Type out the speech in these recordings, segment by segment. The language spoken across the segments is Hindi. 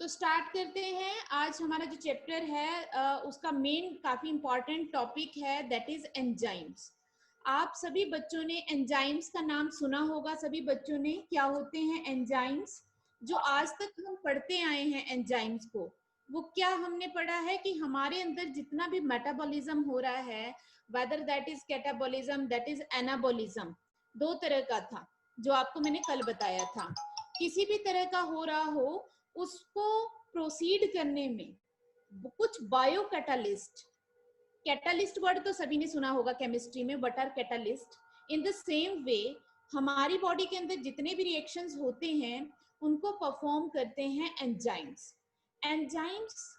तो स्टार्ट करते हैं। आज हमारा जो चैप्टर है उसका मेन काफी इंपॉर्टेंट टॉपिक है, दैट इज एंजाइम्स। आप सभी बच्चों ने एंजाइम्स का नाम सुना होगा। सभी बच्चों ने, क्या होते हैं एंजाइम्स? जो आज तक हम पढ़ते आए हैं एंजाइम्स को, वो क्या हमने पढ़ा है कि हमारे अंदर जितना भी मेटाबॉलिज्म हो रहा है, whether that is catabolism, that is anabolism, दो तरह का था जो आपको मैंने कल बताया था। किसी भी तरह का हो रहा हो, उसको प्रोसीड करने में कुछ बायो कैटालिस्ट, कैटालिस्ट वर्ड तो सभी ने सुना होगा केमिस्ट्री में, what are catalyst. In the same way हमारी बॉडी के अंदर जितने भी रिएक्शंस होते हैं उनको परफॉर्म करते हैं एंजाइम्स। एंजाइम्स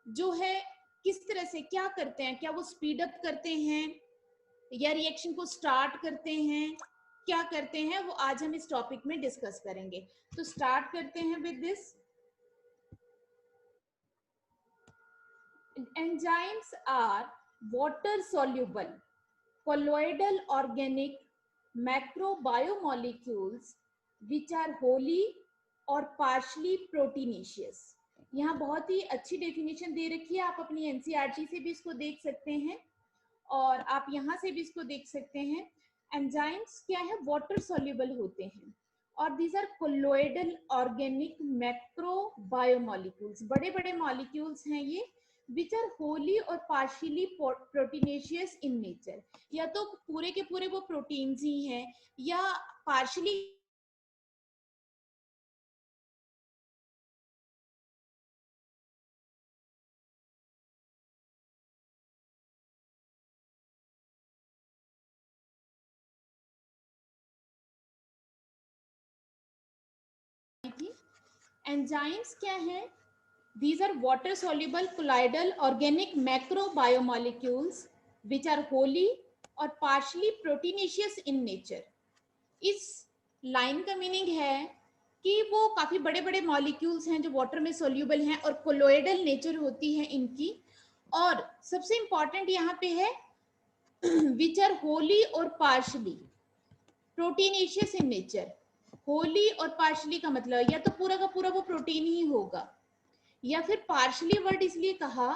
जो है किस तरह से क्या करते हैं, क्या वो स्पीड अप करते हैं या रिएक्शन को स्टार्ट करते हैं, क्या करते हैं, वो आज हम इस टॉपिक में डिस्कस करेंगे। तो स्टार्ट करते हैं with this. Enzymes are water soluble, colloidal organic macrobiomolecules which are wholly or partially proteinaceous। यहाँ बहुत ही अच्छी डेफिनेशन दे रखी है, आप अपनी एनसीईआरटी से भी इसको देख सकते हैं और आप यहाँ से भी इसको देख सकते हैं। एंजाइम्स क्या है? वाटर सॉल्युबल होते हैं और दीज आर कोलोइडल ऑर्गेनिक मैक्रोबायोमोलिक्यूल्स, बड़े बड़े मॉलिक्यूल्स हैं ये, विच आर होली और पार्शियली प्रोटीनेशियस इन नेचर। या तो पूरे के पूरे वो प्रोटीन्स ही हैं या पार्शियली थी। एंजाइम्स क्या है? These are water soluble colloidal organic macrobiomolecules which are wholly or partially proteinaceous in nature। इस लाइन का मीनिंग है कि वो काफी बड़े बड़े मॉलिक्यूल्स हैं जो वाटर में सोल्यूबल हैं और कोलोइडल नेचर होती है इनकी। और सबसे इंपॉर्टेंट यहाँ पे है विच आर होली और partially proteinaceous in nature. Holi और पार्शली का मतलब या तो पूरा का पूरा वो प्रोटीन ही होगा, या फिर पार्शली वर्ड इसलिए कहा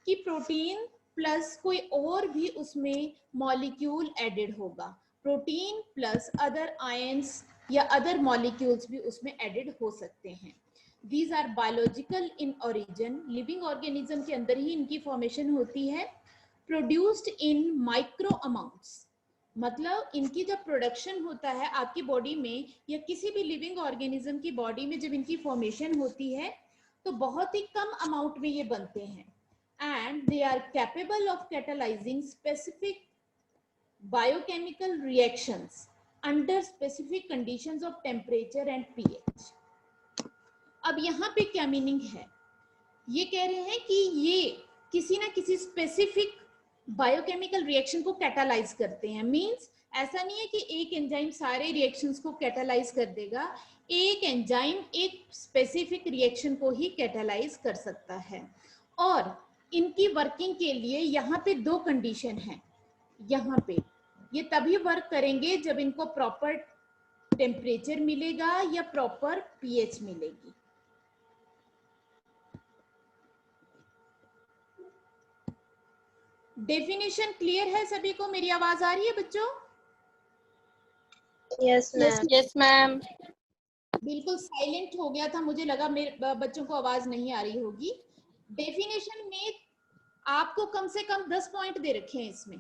कि प्रोटीन प्लस कोई और भी उसमें मॉलिक्यूल एडेड होगा। प्रोटीन प्लस अदर आयंस या अदर मॉलिक्यूल्स भी उसमें एडेड हो सकते हैं। These are biological in origin, living organism के अंदर ही इनकी फॉर्मेशन होती है। प्रोड्यूस्ड इन माइक्रो अमाउंट्स, मतलब इनकी जब प्रोडक्शन होता है आपकी बॉडी में या किसी भी लिविंग ऑर्गेनिज्म की बॉडी में, जब इनकी फॉर्मेशन होती है तो बहुत ही कम अमाउंट में ये बनते हैं। And they are capable of catalysing specific biochemical reactions under specific conditions of temperature and pH. अब यहाँ पे क्या मीनिंग है? ये कह रहे हैं कि ये किसी ना किसी स्पेसिफिक बायोकेमिकल रिएक्शन को कैटालाइज करते हैं। मींस ऐसा नहीं है कि एक एंजाइम सारे रिएक्शंस को कैटालाइज कर देगा, एक एंजाइम एक स्पेसिफिक रिएक्शन को ही कैटालाइज कर सकता है। और इनकी वर्किंग के लिए यहाँ पे दो कंडीशन है। यहाँ पे ये तभी वर्क करेंगे जब इनको प्रॉपर टेम्परेचर मिलेगा या प्रॉपर पीएच मिलेगी। डेफिनेशन क्लियर है सभी को? मेरी आवाज आ रही है बच्चों? Yes ma'am. Yes ma'am. बिल्कुल साइलेंट हो गया था, मुझे लगा मेरे बच्चों को आवाज नहीं आ रही होगी। डेफिनेशन में आपको कम से कम 10 पॉइंट दे रखे हैं इसमें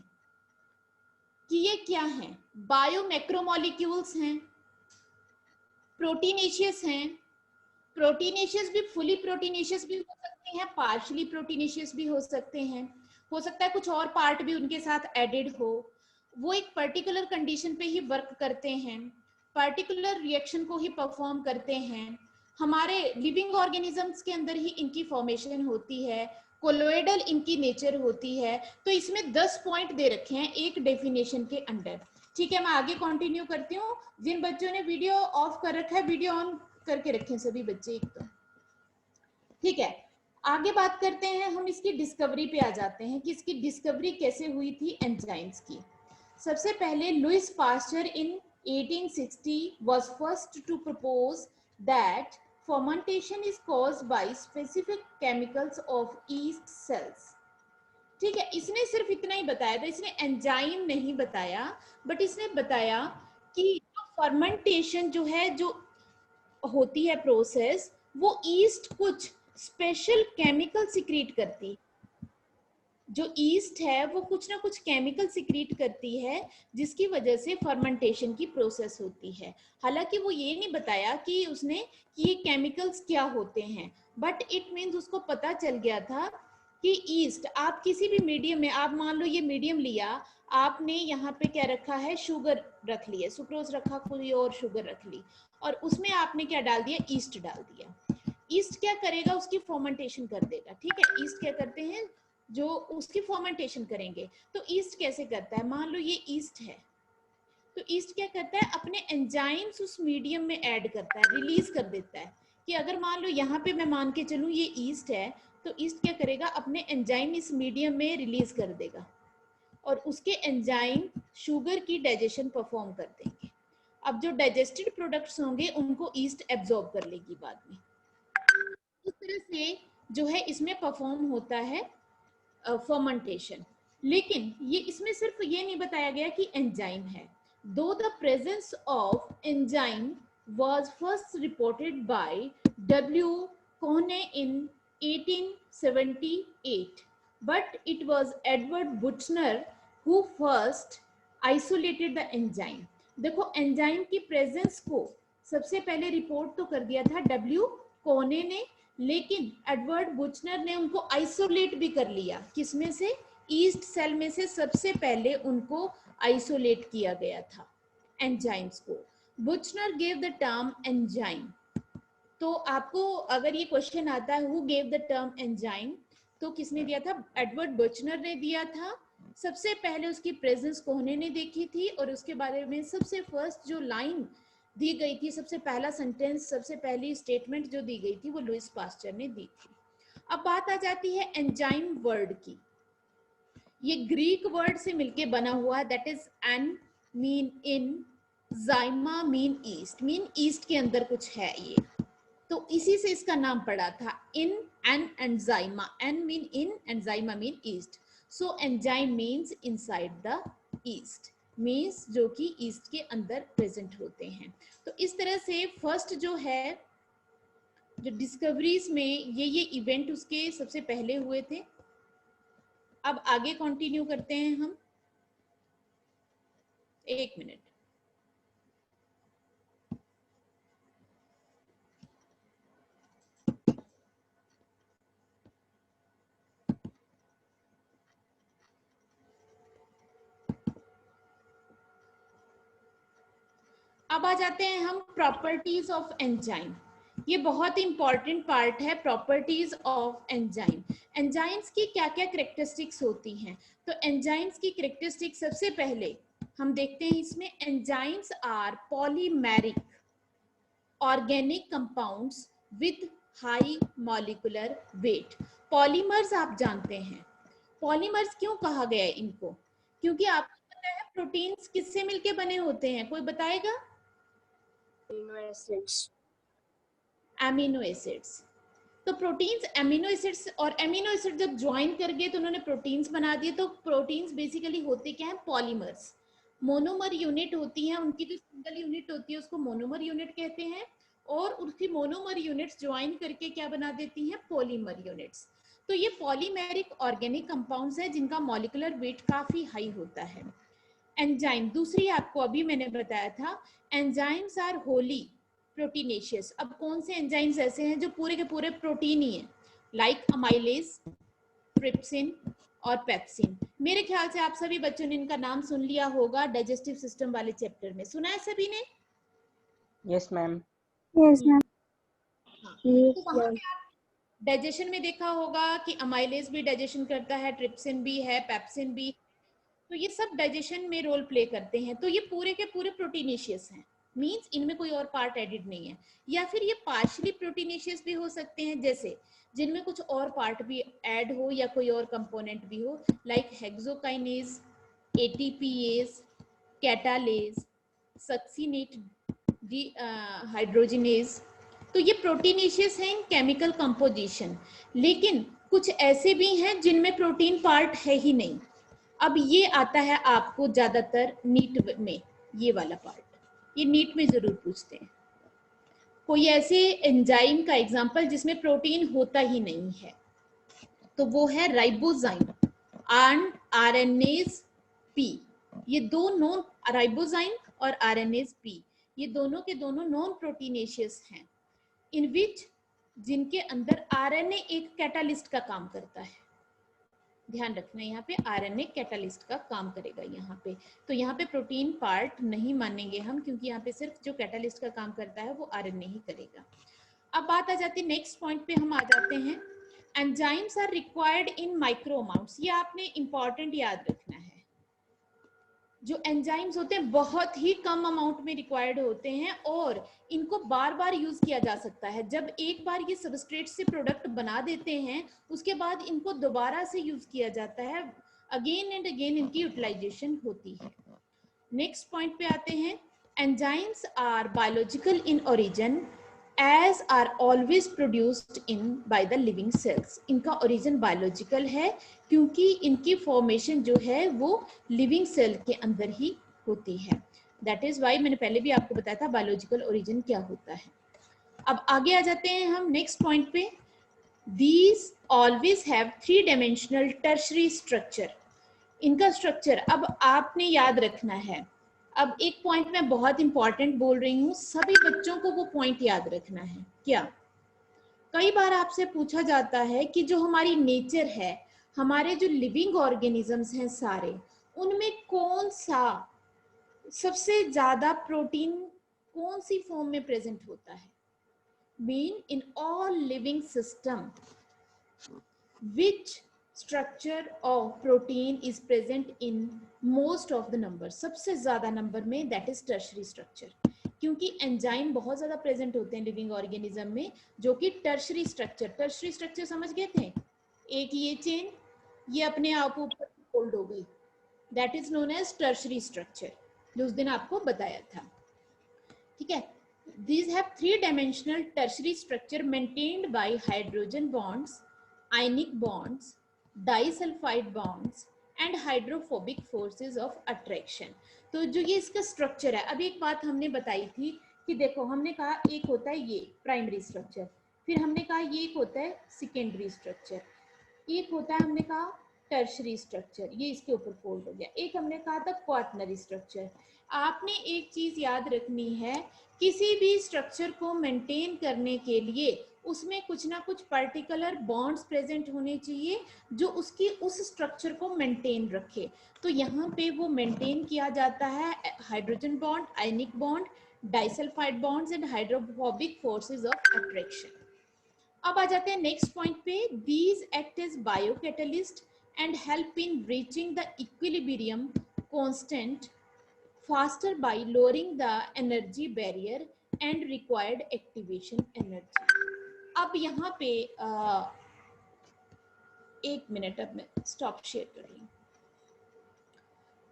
कि ये क्या है। बायो मैक्रोमोलिक्यूल्स हैं, प्रोटीनेशियस हैं। प्रोटीनेशियस भी फुली प्रोटीनेशियस भी हो सकते हैं, पार्शियली प्रोटीनेशियस भी हो सकते हैं, हो सकता है कुछ और पार्ट भी उनके साथ एडेड हो। वो एक पर्टिकुलर कंडीशन पे ही वर्क करते हैं, पर्टिकुलर रिएक्शन को ही परफॉर्म करते हैं। हमारे लिविंग ऑर्गेनिजम्स के अंदर ही इनकी फॉर्मेशन होती है, कोलोइडल इनकी नेचर होती है। तो इसमें 10 पॉइंट दे रखे हैं एक डेफिनेशन के अंडर। ठीक है, मैं आगे कंटिन्यू करती हूँ। जिन बच्चों ने वीडियो ऑफ कर रखा है, वीडियो ऑन करके रखें सभी बच्चे एक तो। ठीक है, आगे बात करते हैं हम इसकी डिस्कवरी पे आ जाते हैं कि इसकी डिस्कवरी कैसे हुई थी एंजाइम्स की। सबसे पहले Louis Pasteur in 1860 was first to propose that fermentation is caused by specific chemicals of yeast cells. ठीक है, इसने सिर्फ इतना ही बताया था, इसने एंजाइम नहीं बताया, बट इसने बताया कि फर्मेंटेशन जो है, जो होती है प्रोसेस, वो ईस्ट कुछ स्पेशल केमिकल सिक्रीट करती, जो ईस्ट है वो कुछ ना कुछ केमिकल सिक्रीट करती है, जिसकी वजह से फर्मेंटेशन की प्रोसेस होती है। हालांकि वो ये नहीं बताया कि उसने कि ये केमिकल्स क्या होते हैं, बट इट मीन्स उसको पता चल गया था कि ईस्ट, आप किसी भी मीडियम में, आप मान लो ये मीडियम लिया, आपने यहाँ पे क्या रखा है, शुगर रख ली है, सुक्रोज रखा, कोई और शुगर रख ली, और उसमें आपने क्या डाल दिया, ईस्ट डाल दिया। ईस्ट क्या करेगा, उसकी फर्मेंटेशन कर देगा। ठीक है, ईस्ट क्या करते हैं, जो उसकी फर्मेंटेशन करेंगे। तो ईस्ट कैसे करता है, मान लो ये ईस्ट है, तो ईस्ट क्या करता है, अपने एंजाइम्स उस मीडियम में ऐड करता है, रिलीज कर देता है। कि अगर मान लो यहाँ पे मैं मान के चलूँ ये ईस्ट है, तो ईस्ट क्या करेगा, अपने एंजाइम इस मीडियम में रिलीज कर देगा, और उसके एंजाइम शुगर की डाइजेशन परफॉर्म कर देंगे। अब जो डाइजेस्टेड प्रोडक्ट्स होंगे उनको ईस्ट एब्जॉर्ब कर लेगी बाद में। इस तरह से जो है इसमें परफॉर्म होता है फर्मेंटेशन। लेकिन ये इसमें सिर्फ ये नहीं बताया गया कि एंजाइम है। दो the presence of enzyme was first reported by W. Kohne in 1878, but it was Edward Buchner who first isolated the enzyme. देखो एंजाइम की प्रेजेंस को सबसे पहले रिपोर्ट तो कर दिया था डब्ल्यू कोने ने, लेकिन एडवर्ड बुचनर ने उनको आइसोलेट भी कर लिया। किसमें से, ईस्ट सेल में से सबसे पहले उनको आइसोलेट किया गया था एंजाइम्स को। बुचनर गेव द टर्म एंजाइम। तो आपको अगर ये क्वेश्चन आता है who gave the term enzyme, तो किसने दिया था, एडवर्ड बुचनर ने दिया था। सबसे पहले उसकी प्रेजेंस कोहने ने देखी थी, और उसके बारे में सबसे फर्स्ट जो लाइन दी गई थी, सबसे पहला सेंटेंस, सबसे पहली स्टेटमेंट जो दी गई थी वो लुइस पास्चर ने दी थी। अब बात आ जाती है एंजाइम वर्ड की। ये ग्रीक वर्ड से मिलके बना हुआ है, that is en mean in, जाइमा मीन ईस्ट, मीन ईस्ट के अंदर कुछ है ये, तो इसी से इसका नाम पड़ा था इन एन एंजाइमा, एन मीन इन, एंजाइमा mean yeast. So enzyme means inside the yeast, means जो कि ईस्ट के अंदर प्रेजेंट होते हैं। तो इस तरह से फर्स्ट जो है, जो डिस्कवरीज में ये इवेंट उसके सबसे पहले हुए थे। अब आगे कंटिन्यू करते हैं हम, एक मिनट। अब आ जाते हैं हम प्रॉपर्टीज ऑफ एंजाइम। ये बहुत इंपॉर्टेंट पार्ट है, प्रॉपर्टीज ऑफ एंजाइम। एंजाइम्स की क्या क्या कैरेक्टरिस्टिक्स होती हैं, तो एंजाइम्स की कैरेक्टरिस्टिक्स सबसे पहले हम देखते हैं इसमें, enzymes are polymeric organic compounds with high molecular weight. Polymers आप जानते हैं, पॉलीमर्स क्यों कहा गया है इनको, क्योंकि आपको पता है प्रोटीन्स किससे मिलके बने होते हैं, कोई बताएगा, एमिनो एसिड्स। तो प्रोटीन्स एमिनो एसिड्स, और एमिनो एसिड जब ज्वाइन कर गए तो उन्होंने प्रोटीन्स बना दिए। तो प्रोटीन्स बेसिकली होते क्या है, पॉलीमर्स। मोनोमर यूनिट होती है, उनकी जो सिंगल यूनिट होती है उसको मोनोमर यूनिट कहते हैं, और उसकी मोनोमर यूनिट्स ज्वाइन करके क्या बना देती हैं, पॉलीमर यूनिट्स। तो ये पॉलीमेरिक ऑर्गेनिक कंपाउंड्स है जिनका मॉलिक्यूलर वेट काफी हाई होता है। एंजाइम, दूसरी आपको अभी मैंने बताया था, एंजाइम्स आर होली प्रोटीनेशियस। अब कौन से एंजाइम्स ऐसे हैं जो पूरे के पूरे प्रोटीन ही हैं, लाइक अमाइलेज, ट्रिप्सिन और पेप्सिन। मेरे ख्याल से आप सभी बच्चों ने इनका नाम सुन लिया होगा डाइजेस्टिव सिस्टम वाले चैप्टर में, सुना है सभी ने? Yes ma'am. Yes ma'am. तो वहां पे आप डाइजेशन में देखा होगा कि अमाइलेज भी डाइजेशन करता है, ट्रिप्सिन भी है, पेप्सिन भी, तो ये सब डाइजेशन में रोल प्ले करते हैं। तो ये पूरे के पूरे प्रोटीनेशियस हैं, मींस इनमें कोई और पार्ट एडिड नहीं है। या फिर ये पार्शियली प्रोटीनेशियस भी हो सकते हैं, जैसे जिनमें कुछ और पार्ट भी ऐड हो या कोई और कंपोनेंट भी हो, like hexokinase, ATPase, catalase, succinate hydrogenase. तो ये प्रोटीनेशियस है इन केमिकल कंपोजिशन, लेकिन कुछ ऐसे भी हैं जिनमें प्रोटीन पार्ट है ही नहीं। अब ये आता है आपको ज्यादातर नीट में, ये वाला पार्ट, ये नीट में जरूर पूछते हैं। कोई ऐसे एंजाइम का एग्जांपल जिसमें प्रोटीन होता ही नहीं है, तो वो है राइबोजाइम एंड आरएनएज पी। ये दो नॉन, राइबोजाइम और आरएनएज पी, ये दोनों के दोनों नॉन प्रोटीनेशियस हैं, इन विच, जिनके अंदर आरएनए एक कैटालिस्ट का काम करता है। ध्यान रखना यहाँ पे आरएनए कैटालिस्ट का काम करेगा यहाँ पे, तो यहाँ पे प्रोटीन पार्ट नहीं मानेंगे हम, क्योंकि यहाँ पे सिर्फ जो कैटालिस्ट का काम करता है वो आरएनए ही करेगा। अब बात आ जाती है नेक्स्ट पॉइंट पे, हम आ जाते हैं enzymes are required in micro amounts. ये आपने इंपॉर्टेंट याद रखना है, जो एंजाइम्स होते हैं बहुत ही कम अमाउंट में रिक्वायर्ड होते हैं और इनको बार बार यूज किया जा सकता है। जब एक बार ये सबस्ट्रेट से प्रोडक्ट बना देते हैं, उसके बाद इनको दोबारा से यूज किया जाता है, अगेन एंड अगेन इनकी यूटिलाइजेशन होती है। नेक्स्ट पॉइंट पे आते हैं, enzymes are biological in origin as are always produced in by the living cells। इनका ओरिजिन बायोलॉजिकल है क्योंकि इनकी फॉर्मेशन जो है वो लिविंग सेल के अंदर ही होती है। दैट इज वाई मैंने पहले भी आपको बताया था बायोलॉजिकल ओरिजिन क्या होता है। अब आगे आ जाते हैं हम नेक्स्ट पॉइंट पे, these always have three dimensional tertiary structure। इनका स्ट्रक्चर अब आपने याद रखना है। अब एक पॉइंट मैं बहुत इंपॉर्टेंट बोल रही हूँ, सभी बच्चों को वो पॉइंट याद रखना है। क्या, कई बार आपसे पूछा जाता है कि जो हमारी नेचर है, हमारे जो लिविंग ऑर्गेनिजम्स हैं सारे, उनमें कौन सा सबसे ज्यादा प्रोटीन कौन सी फॉर्म में प्रेजेंट होता है। Mean in all living system which structure of protein is present in most of the numbers। सबसे ज्यादा नंबर में that is tertiary structure, क्योंकि एंजाइम बहुत ज्यादा प्रेजेंट होते हैं लिविंग ऑर्गेनिज्म में, जो कि टर्शरी स्ट्रक्चर समझ गए थे। एक ये चेन, ये अपने आप ऊपर फोल्ड हो गई, that is known as tertiary structure, जो उस दिन आपको बताया था। ठीक है, these have three dimensional tertiary structure maintained by hydrogen bonds, ionic bonds, disulphide bonds and hydrophobic forces of attraction. तो जो ये इसका स्ट्रक्चर है, अब एक बात हमने बताई थी कि देखो, हमने कहा एक होता है ये प्राइमरी स्ट्रक्चर, फिर हमने कहा ये एक होता है सेकेंडरी स्ट्रक्चर, एक होता है हमने कहा टर्शरी स्ट्रक्चर, ये इसके ऊपर फोल्ड हो गया, एक हमने कहा था क्वाटरनरी स्ट्रक्चर। आपने एक चीज याद रखनी है, किसी भी स्ट्रक्चर को मेंटेन करने के लिए उसमें कुछ ना कुछ पर्टिकुलर बॉन्ड्स प्रेजेंट होने चाहिए जो उसकी उस स्ट्रक्चर को मेंटेन रखे। तो यहाँ पे वो मेंटेन किया जाता है hydrogen bond, ionic bond, disulphide bonds and hydrophobic forces of attraction. अब आ जाते हैं नेक्स्ट पॉइंट पे, these act as biocatalyst and help in reaching the equilibrium constant faster by lowering the energy barrier and required activation energy। अब यहाँ पे एक मिनट, अब मैं स्टॉप शेयर कर रही हूँ।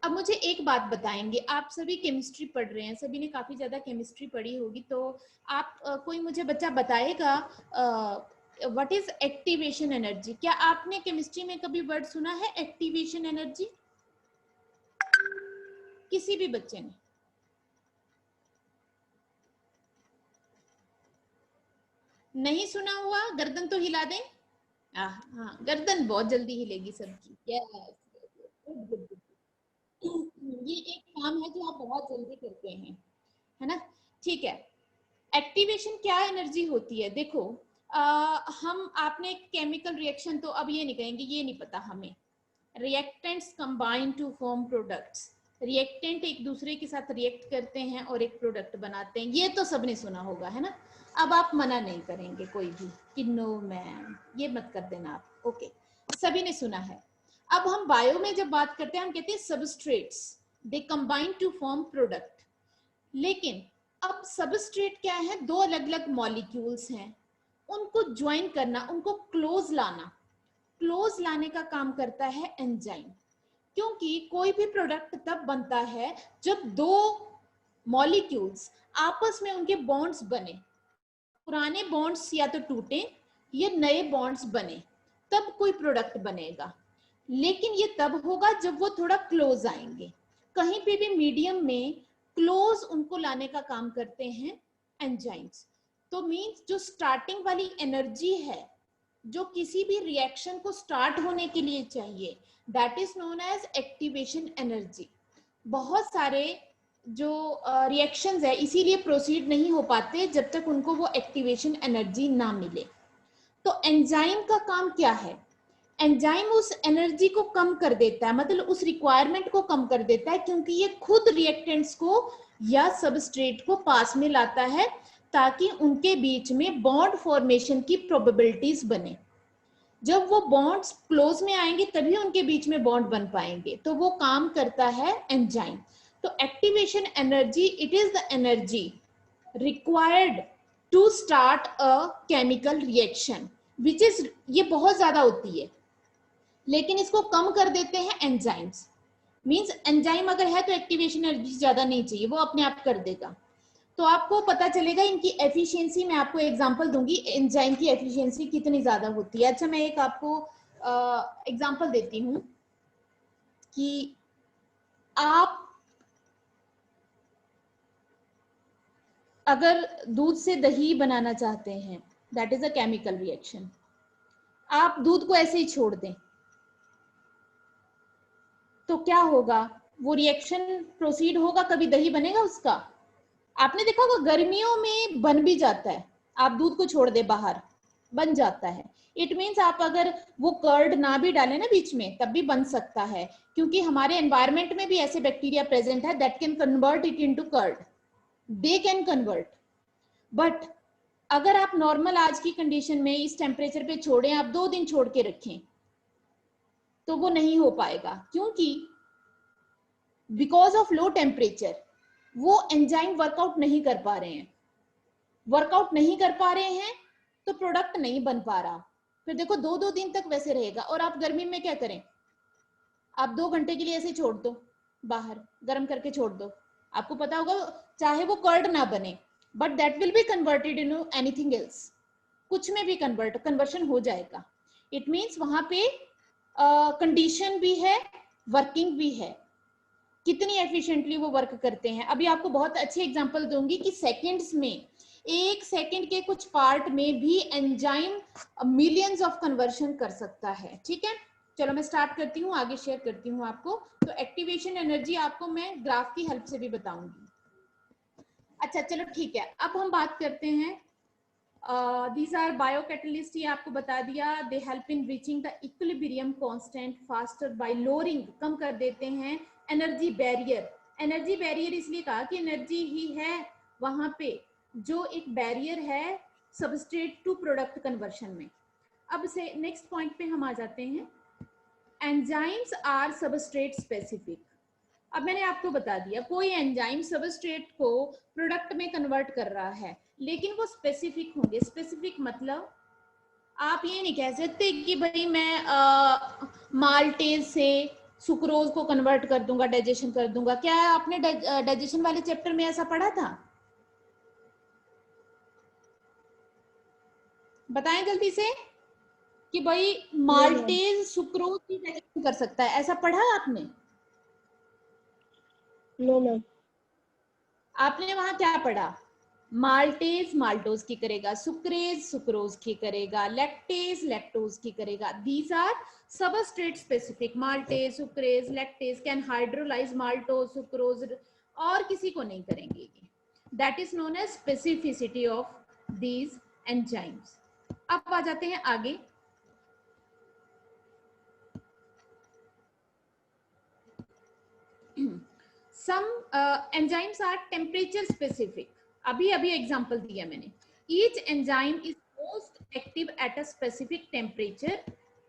अब मुझे एक बात बताएंगे, आप सभी केमिस्ट्री पढ़ रहे हैं, सभी ने काफी ज्यादा केमिस्ट्री पढ़ी होगी, तो आप कोई मुझे बच्चा बताएगा व्हाट इज एक्टिवेशन एनर्जी। क्या आपने केमिस्ट्री में कभी वर्ड सुना है एक्टिवेशन एनर्जी? किसी भी बच्चे ने? नहीं सुना हुआ? गर्दन तो हिला दें। हाँ, गर्दन बहुत जल्दी हिलेगी सबकी। यस, ये एक काम है जो आप बहुत जल्दी करते हैं, है ना? ठीक है, एक्टिवेशन क्या एनर्जी होती है? देखो, हम आपने केमिकल रिएक्शन, तो अब ये नहीं कहेंगे, ये नहीं पता हमें। Reactants combine to form products, reactant एक दूसरे के साथ रिएक्ट करते हैं और एक प्रोडक्ट बनाते हैं, ये तो सबने सुना होगा, है ना? अब आप मना नहीं करेंगे कोई भी कि नो मैम, ये मत कर देना आप। ओके, सभी ने सुना है। अब हम बायो में जब बात करते हैं, हम कहते हैं substrates, they combine to form product. लेकिन अब सबस्ट्रेट क्या है? दो अलग अलग मॉलिक्यूल्स हैं, उनको ज्वाइन करना, उनको क्लोज लाना, क्लोज लाने का काम करता है एंजाइम। क्योंकि कोई भी प्रोडक्ट तब बनता है जब दो मॉलिक्यूल्स आपस में उनके बॉन्ड्स बने। पुराने बॉन्ड्स या तो टूटे या नए बॉन्ड्स बने, तब कोई प्रोडक्ट बनेगा। लेकिन ये तब होगा जब वो थोड़ा क्लोज आएंगे। कहीं पे भी मीडियम में क्लोज उनको लाने का काम करते हैं एंजाइम्स। तो मींस जो स्टार्टिंग वाली एनर्जी है, जो किसी भी रिएक्शन को स्टार्ट होने के लिए चाहिए, that is known as activation energy. बहुत सारे जो रिएक्शंस है इसीलिए प्रोसीड नहीं हो पाते जब तक उनको वो एक्टिवेशन एनर्जी ना मिले। तो एंजाइम का काम क्या है? एंजाइम उस एनर्जी को कम कर देता है, मतलब उस रिक्वायरमेंट को कम कर देता है, क्योंकि ये खुद रिएक्टेंट्स को या सबस्ट्रेट को पास में लाता है ताकि उनके बीच में बॉन्ड फॉर्मेशन की प्रोबेबिलिटीज बने। जब वो बॉन्ड्स क्लोज में आएंगे तभी उनके बीच में बॉन्ड बन पाएंगे, तो वो काम करता है एंजाइम। तो activation energy, it is the energy required to start a chemical reaction, which is, ये बहुत ज्यादा होती है लेकिन इसको कम कर देते हैं एंजाइम्स। मींस एंजाइम अगर है तो एक्टिवेशन एनर्जी ज्यादा नहीं चाहिए, वो अपने आप कर देगा। तो आपको पता चलेगा इनकी एफिशिएंसी, मैं आपको एग्जांपल दूंगी एंजाइम की एफिशिएंसी कितनी ज्यादा होती है। अच्छा, मैं एक आपको एग्जांपल देती हूँ कि आप अगर दूध से दही बनाना चाहते हैं, that is a chemical reaction. आप दूध को ऐसे ही छोड़ दें तो क्या होगा? वो रिएक्शन प्रोसीड होगा, कभी दही बनेगा उसका? आपने देखा होगा गर्मियों में बन भी जाता है, आप दूध को छोड़ दे बाहर बन जाता है। इट मीन्स आप अगर वो कर्ड ना भी डालें ना बीच में तब भी बन सकता है, क्योंकि हमारे एनवायरमेंट में भी ऐसे बैक्टीरिया प्रेजेंट है that can convert it into curd, they can convert. But अगर आप नॉर्मल आज की कंडीशन में इस टेम्परेचर पे छोड़ें, आप 2 दिन छोड़ के रखें तो वो नहीं हो पाएगा, क्योंकि बिकॉज ऑफ लो टेम्परेचर वो एंजाइम वर्कआउट नहीं कर पा रहे हैं। वर्कआउट नहीं कर पा रहे हैं तो प्रोडक्ट नहीं बन पा रहा। फिर देखो 2-2 दिन तक वैसे रहेगा। और आप गर्मी में क्या करें? आप 2 घंटे के लिए ऐसे छोड़ दो, बाहर गर्म करके छोड़ दो, आपको पता होगा चाहे वो कर्ड ना बने but that will be converted into anything else, कुछ में भी कन्वर्शन हो जाएगा। इट मीन्स वहां पे कंडीशन भी है, वर्किंग भी है, कितनी एफिशिएंटली वो वर्क करते हैं। अभी आपको बहुत अच्छी एग्जांपल दूंगी कि सेकंड्स में, 1 सेकंड के कुछ पार्ट में भी एंजाइम मिलियंस ऑफ कन्वर्शन कर सकता है। ठीक है, चलो मैं स्टार्ट करती हूँ, आगे शेयर करती हूँ आपको। तो एक्टिवेशन एनर्जी आपको मैं ग्राफ की हेल्प से भी बताऊंगी। अच्छा चलो ठीक है, अब हम बात करते हैं these are biocatalyst, ये आपको बता दिया। they help in reaching the equilibrium constant faster by lowering, कम कर देते हैं एनर्जी बैरियर। एनर्जी बैरियर इसलिए कहा कि एनर्जी ही है वहां पे जो एक बैरियर है सबस्ट्रेट टू प्रोडक्ट कन्वर्शन में। अब से नेक्स्ट पॉइंट पे हम आ जाते हैं, एंजाइम्स आर सबस्ट्रेट स्पेसिफिक। अब मैंने आपको बता दिया कोई एंजाइम सबस्ट्रेट को प्रोडक्ट में कन्वर्ट कर रहा है, लेकिन वो स्पेसिफिक होंगे। स्पेसिफिक मतलब आप ये नहीं कह सकते कि भाई मैं माल्टेज से सुक्रोज को कन्वर्ट कर दूंगा, डाइजेशन कर दूंगा। क्या आपने डाइजेशन वाले चैप्टर में ऐसा पढ़ा था? बताएं जल्दी से कि भाई माल्टेज सुक्रोज की डाइजेशन कर सकता है, ऐसा पढ़ा आपने? No ma'am. आपने वहां क्या पढ़ा? माल्टेज माल्टोज की करेगा, सुक्रेज सुक्रोज की करेगा, लैक्टेज लैक्टोज की करेगा। These are substrate specific. Maltase sucrase lactase can hydrolyse maltose sucrose, और किसी को नहीं करेंगे। That is known as specificity of these enzymes. अब आ जाते हैं आगे। some enzymes are temperature specific. अभी एग्जांपल दिया मैंने। each enzyme is most active at a specific temperature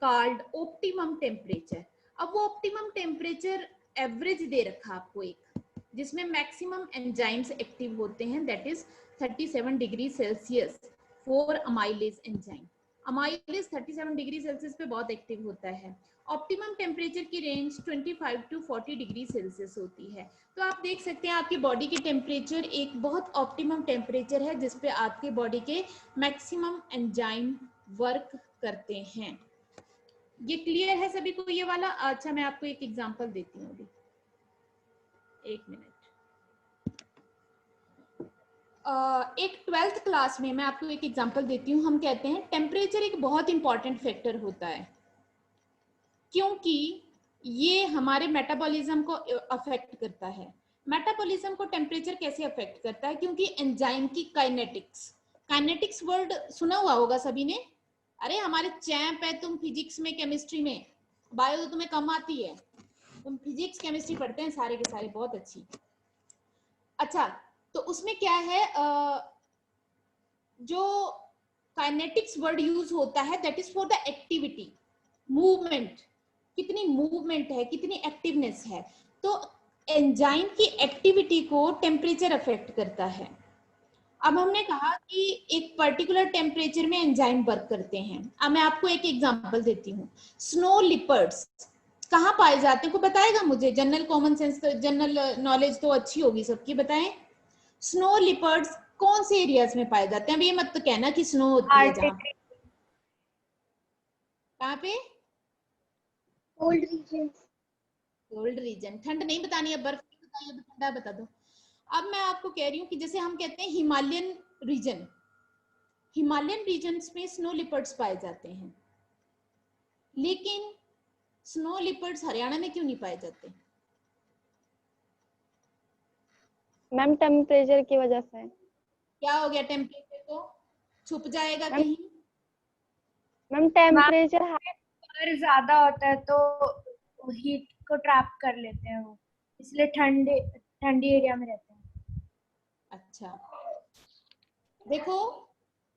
called optimum temperature. अब वो optimum temperature एवरेज दे रखा आपको एक, जिसमें मैक्सिमम एंजाइम्स एक्टिव होते हैं, that is 37 degree Celsius for amylase enzyme. Amylase 37 degree Celsius पे बहुत एक्टिव होता है। ऑप्टिमम टेम्परेचर की रेंज 25 टू 40 डिग्री सेल्सियस होती है। तो आप देख सकते हैं आपकी बॉडी की टेम्परेचर एक बहुत ऑप्टिमम टेम्परेचर है जिसपे आपके बॉडी के मैक्सिमम एंजाइम वर्क करते हैं। ये क्लियर है सभी को ये वाला? अच्छा, मैं आपको एक एग्जांपल देती हूँ अभी, एक मिनट। एक 12th क्लास में मैं आपको एक एग्जांपल देती हूँ। हम कहते हैं टेम्परेचर एक बहुत इंपॉर्टेंट फैक्टर होता है क्योंकि ये हमारे मेटाबॉलिज्म को अफेक्ट करता है। मेटाबॉलिज्म को टेम्परेचर कैसे अफेक्ट करता है? क्योंकि एंजाइम की काइनेटिक्स वर्ड सुना हुआ होगा सभी ने। अरे हमारे चैंप है तुम फिजिक्स में, केमिस्ट्री में, बायो तो तुम्हें कम आती है, तुम फिजिक्स केमिस्ट्री पढ़ते हैं सारे के सारे, बहुत अच्छी। अच्छा, तो उसमें क्या है, जो काइनेटिक्स वर्ड यूज होता है that is for the activity, movement, कितनी मूवमेंट है, कितनी एक्टिवनेस है। तो एंजाइम की एक्टिविटी को टेम्परेचर अफेक्ट करता है। अब हमने कहा कि एक पर्टिकुलर टेम्परेचर में एंजाइम वर्क करते हैं। अब मैं आपको एक एग्जांपल देती हूँ। स्नो लिपर्ड्स कहाँ पाए जाते हैं, को बताएगा मुझे? General common sense, general knowledge तो अच्छी होगी सबकी, बताएं। स्नो लिपर्ड्स कौन से एरियाज में पाए जाते हैं? अब ये मत तो कहना कि स्नो होती है जहाँ, कहाँ पे? Cold region. Cold region. ठंड नहीं बतानी है, बर्फ नहीं बताई, अब ठंडा बता दो। अब मैं आपको कह रही हूँ कि जैसे हम कहते हैं हिमालयन रीजन, हिमालयन रीजन्स में स्नो लिपर्ड्स पाए जाते हैं, लेकिन स्नो लिपर्ड्स हरियाणा में क्यों नहीं पाए जाते? मैम टेम्परेचर की वजह से। क्या हो गया? टेम्परेचर को छुप जाएगा मैम कहीं? मैम टेम्परेचर अगर ज्यादा होता है तो हीट को ट्रैप कर लेते हैं वो, इसलिए ठंडी एरिया में रहते हैं। अच्छा देखो,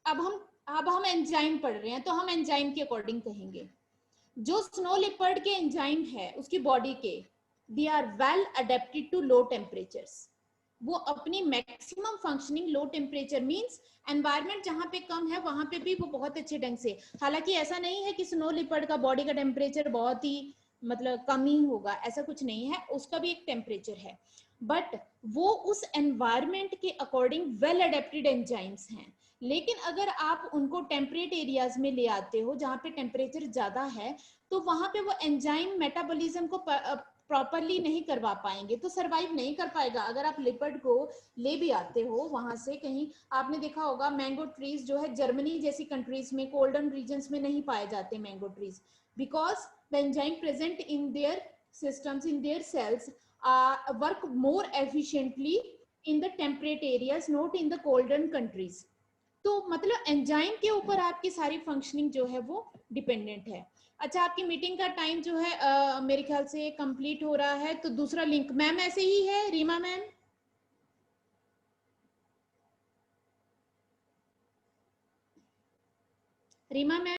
अब हम एंजाइम पढ़ रहे हैं तो हम एंजाइम के अकॉर्डिंग कहेंगे। जो स्नो लिपर्ड के एंजाइम है उसकी बॉडी के, they are well adapted to low temperatures. वो अपनी maximum functioning low temperature means environment जहां पे कम है वहां पे भी वो बहुत अच्छे ढंग से, हालांकि ऐसा नहीं है कि स्नो लिपर्ड का बॉडी का टेम्परेचर बहुत ही मतलब कम ही होगा, ऐसा कुछ नहीं है, उसका भी एक टेम्परेचर है, बट वो उस एनवायरनमेंट के अकॉर्डिंग वेल अडेप्टेड एंजाइम्स हैं। लेकिन अगर आप उनको टेम्परेट एरियाज में ले आते हो जहां पे टेम्परेचर ज्यादा है, तो वहां पे वो एंजाइम मेटाबॉलिज्म को प्रॉपरली नहीं करवा पाएंगे, तो सरवाइव नहीं कर पाएगा। अगर आप लिपर्ड को ले भी आते हो वहां से कहीं, आपने देखा होगा मैंगो ट्रीज जो है जर्मनी जैसी कंट्रीज में, कोल्डन रीजन्स में नहीं पाए जाते mango trees, because the enzyme present in their systems, in their cells, work more efficiently in the temperate areas, not in the colder countries. तो मतलब एंजाइम के ऊपर आपकी सारी फंक्शनिंग जो है वो डिपेंडेंट है। अच्छा, आपकी मीटिंग का टाइम जो है मेरे ख्याल से कंप्लीट हो रहा है, तो दूसरा लिंक मैम ऐसे ही है, रीमा मैम, रीमा मैम